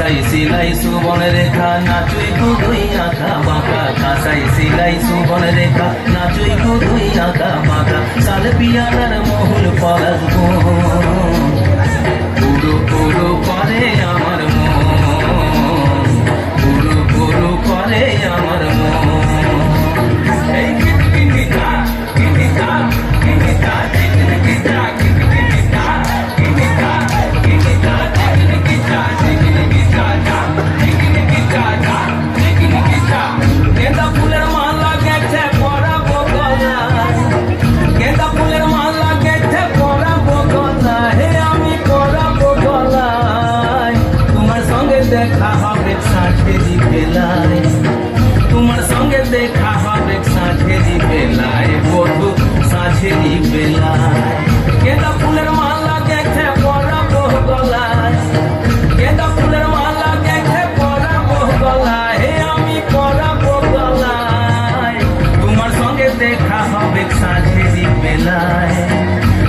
কাঁসাই সিলাই সুবন রেখা নাচুই কুদুই আঁকা বাঁকা কাঁসাই সিলাই সুবন রেখা নাচুই কুদুই আঁকা বাঁকা সাল পিয়ারার মহুল পরাগ পুরো পুরো করে আমার মন পুরো পুরো করে আমার মন এই কিনকিটা কিনকিটা কিনকিটা কিনকিটা কিনকিটা কিনকিটা কিনকিটা কিনকিটা কিনকিটা গেন্দা ফুলের মালা গেছে পরাবো গলায় গেন্দা ফুলের মালা গেছে পরাবো গলায় হে আমি পরাবো গলায় তোমার সঙ্গে দেখা হবে সাঁঝেরি বেলায় তোমার সঙ্গে দেখা হবে সাঁঝেরি বেলায় বধু সাঁঝেরি বেলায় গেন্দা ফুলের মালা গেছে পরাবো গলায় গেন্দা ফুলের মালা গেছে পরাবো গলায় হে আমি পরাবো গলায় তোমার সঙ্গে দেখা হবে সাঁঝেরি বেলায়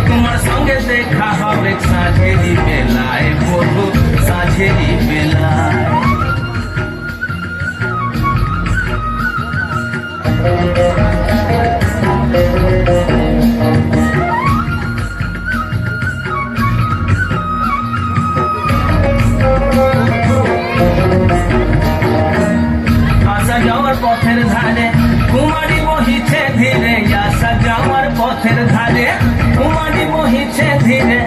তোমার সঙ্গে দেখা হবে সাঁঝেরি বেলায় বধু সাঁঝেরি বেলায় আসা যাওয়ার পথের ধারে কুমারী বহিছে ধীরে আসা যাওয়ার পথের ধারে কুমারী বহিছে ধীরে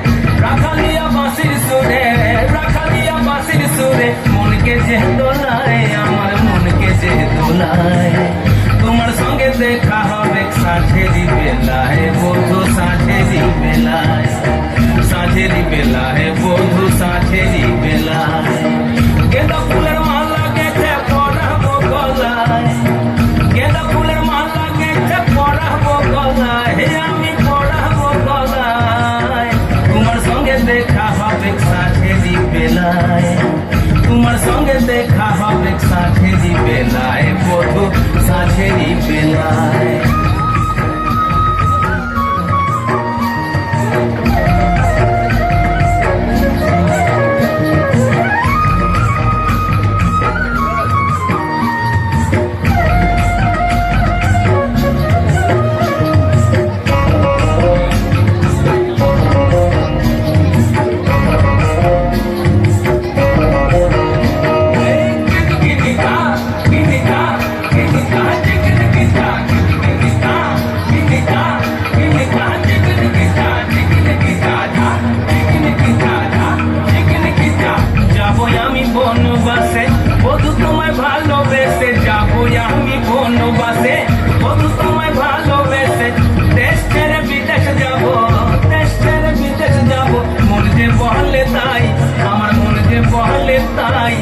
রাখালিয়া বাঁশির সুরে রাখালিয়া বাঁশির সুরে মনকে যে দোলায় আমার মনকে যে দোলায় তোমার সঙ্গে দেখা হবে সাঁঝেরি বেলায় বধু সাঁঝেরি বেলায় সাঁঝেরি বেলায় বধু সাঁঝেরি বেলায় গেন্দা ফুলের মালা গেছে পরাবো গলায় গেন্দা ফুলের মালা গেছে পরাবো গলায় হে আমি পরাবো গলায় তোমার সঙ্গে দেখা হবে সাঁঝেরি বেলায় তোমার সঙ্গে দেখা হবে সাঁঝেরি বেলায় বধু সাঁঝেরি বেলায় বনবাসে বধু তোমায় ভালোবেসে যাবো আমি বনবাসে বধু তোমায় ভালোবেসে দেশ ছেড়ে বিদেশ যাবো দেশ ছেড়ে বিদেশ যাবো মন যে বলে তাই আমার মন যে বলে তাই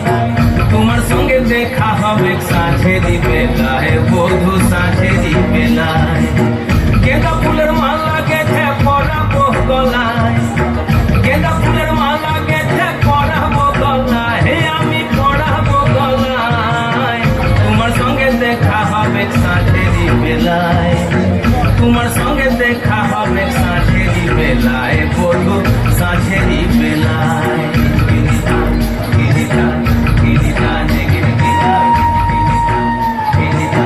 তোমার সঙ্গে দেখা হবে সাঁঝেরি বেলায় বধু সাঁঝেরি বেলায় গেন্দা ফুলের মালা গেছে পরাবো গলায় গেন্দা ফুলের মালা গেছে পরাবো গলায় হে আমি পরাবো গলায় তোমার সঙ্গে দেখা হবে সাঁঝেরি বেলায় তোমার সঙ্গে দেখা হবে সাঁঝেরি বেলায় বধু সাঁঝেরি বেলায় কিনিতা কিনিতা কিনিতা কিনিতা কিনিতা কিনিতা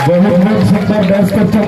बहुत सुंदर डांस करते